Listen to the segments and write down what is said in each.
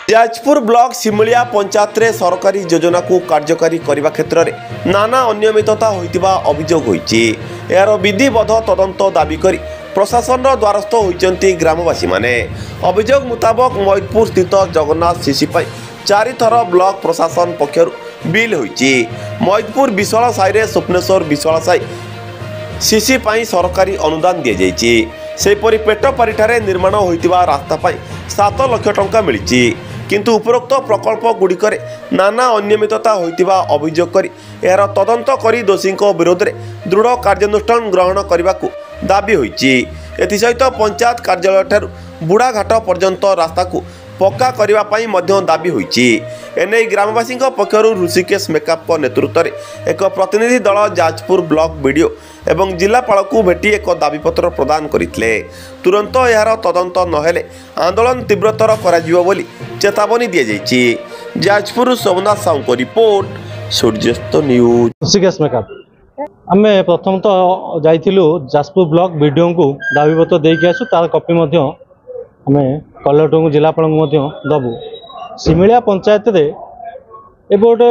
Jajpur block similia panchayat रे सरकारी योजना को कार्यकारी करने क्षेत्र में नाना अनियमितता होइतिबा अभियोग होइछि। यार विधिबद्ध तदंत दाबी करी प्रशासन द्वारस्थ होइचंती ग्रामवासी माने। अभियोग मुताबक मैदपुर स्थित जगन्नाथ शिशि पई 4 थर ब्लॉक प्रशासन पक्षर बिल होइछि। मैदपुर विशाल साई रे स्वप्नेश्वर विशाल साई शिशि पई सरकारी अनुदान दिया जाइछि। सेपरि पेटपारी ठारे निर्माण होइतिबा रास्ता पई 7 लाख टंका मिलिछि। किंतु उपरोक्त प्रकल्प गुड़िकर नाना अनियमितता होइतिबा अभियोग करी यार तदंत करी दोषी विरोध में दृढ़ कार्यानुष्ठान ग्रहण करने को दाबी होइछि। एथिसहित पंचायत कार्यालय ठारू बुढ़ाघाट पर्यंत रास्ता को पक्का करने पाई मध्य दाबी होइछि। एने ग्रामवासी पक्षर ऋषिकेश मेकअप नेतृत्व में एक प्रतिनिधि दल जाजपुर ब्लॉक वीडियो एवं जिलापाल को भेटी एक दाबीपत्र प्रदान करते। तुरंत यार तदंत नहेले आंदोलन तीव्रतर करा बोली चेतावनी दी जाइछि। जाजपुर सोमनाथ साहू को रिपोर्ट सूर्यास्त न्यूज। ऋषिकेश मेकअप आम प्रथम तो जाइलु जाजपुर ब्लॉक वीडियो को दाबीपत्र देके आसु तार कॉपी आम कलेक्टर को जिलापाल को दबु। सिमिलिया पंचायत रे एबे गोटे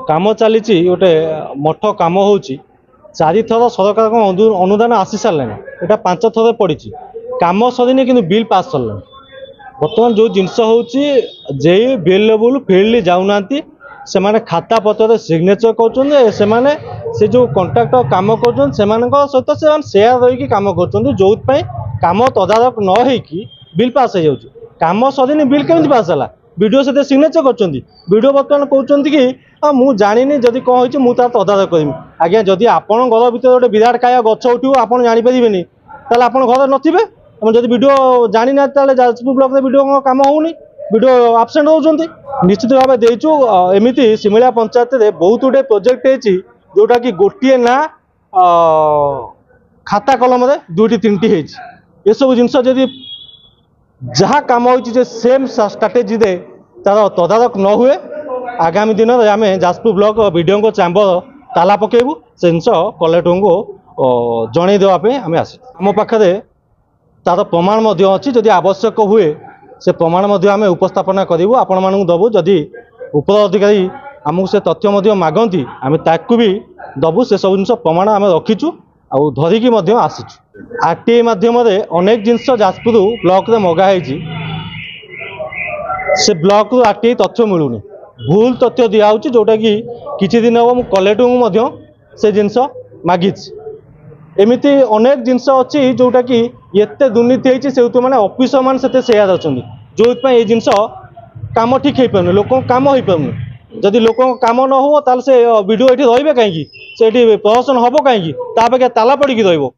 काम चली गोटे मठ काम हो 4 थर सरकार अनुदान आसी सारे यहाँ 5 थर पड़ी कम सरीनी कि बिल पास सरला। बर्तमान जो जिनस जे बिल लेवल फिल्ड जाऊना से खाता पत्र सिग्नेचर कर जो कंट्राक्टर काम कर सहित से शेयर रही काम कर जो कम तदारक न होगी बिल पास हो जाऊँ। कम सरीनी बिल केमी पास है वीडियो से सिग्नेचर कर वीडियो बर्तमान कहते कि मुझे जानी जदि कौन हो तार तदारक करी। आज्ञा जदि आपण घर भर गोटे विराट काय गच उठो आप जानीपारे ताले आप घर नथिबे। जब वीडियो जानी ना जाजपुर ब्लॉक वीडियो काम होनी वीडियो आबसेंट होती निश्चित भाव देचु। एमती सिमिलिया पंचायत रे बहुत गुटे प्रोजेक्ट है जोटा कि गोटे ना खाता कलम 2-3टी ये सब जिनस जदि जहाँ कम हो सेम स्ट्राटेजी दे तार तदारक न हुए आगामी दिन में आम जाजपुर ब्लॉक वीडियो को चैम्बर ताला पकेबू से जिन कलेक्टर को जन देवाई आम आस आम पाखे तार प्रमाण अच्छी जदि आवश्यक हुए से प्रमाण आम उपस्थापना करूँ आपण मानू दबू। जदि उपर अधिकारी आमको से तथ्य मागती आम ताकू भी दबू। से सब जिन प्रमाण आम रखीचु आउ धरिकी आसीचु। आरटीआई माध्यम अनेक जिनस जाजपुर ब्लॉक रे मगाही से ब्लॉक रु आरटीआई तथ्य मिलूनी भूल तथ्य दिखाऊँ जोटा कि किछि दिन हम कलेक्टर को से जिनस मागी। एमती अनेक जिनस अच्छी जोटा कि एते दुर्नीति होती से मैंने ऑफिसर मान से शेयर अच्छा जो ये जिनस कम ठीक हो पारे लोक कम हो पारे। जदि लोक कम न हो ताल से वीडियो ये रे कहीं से प्रदर्शन हम कहीं तापेक्षा ताला पड़ी रही।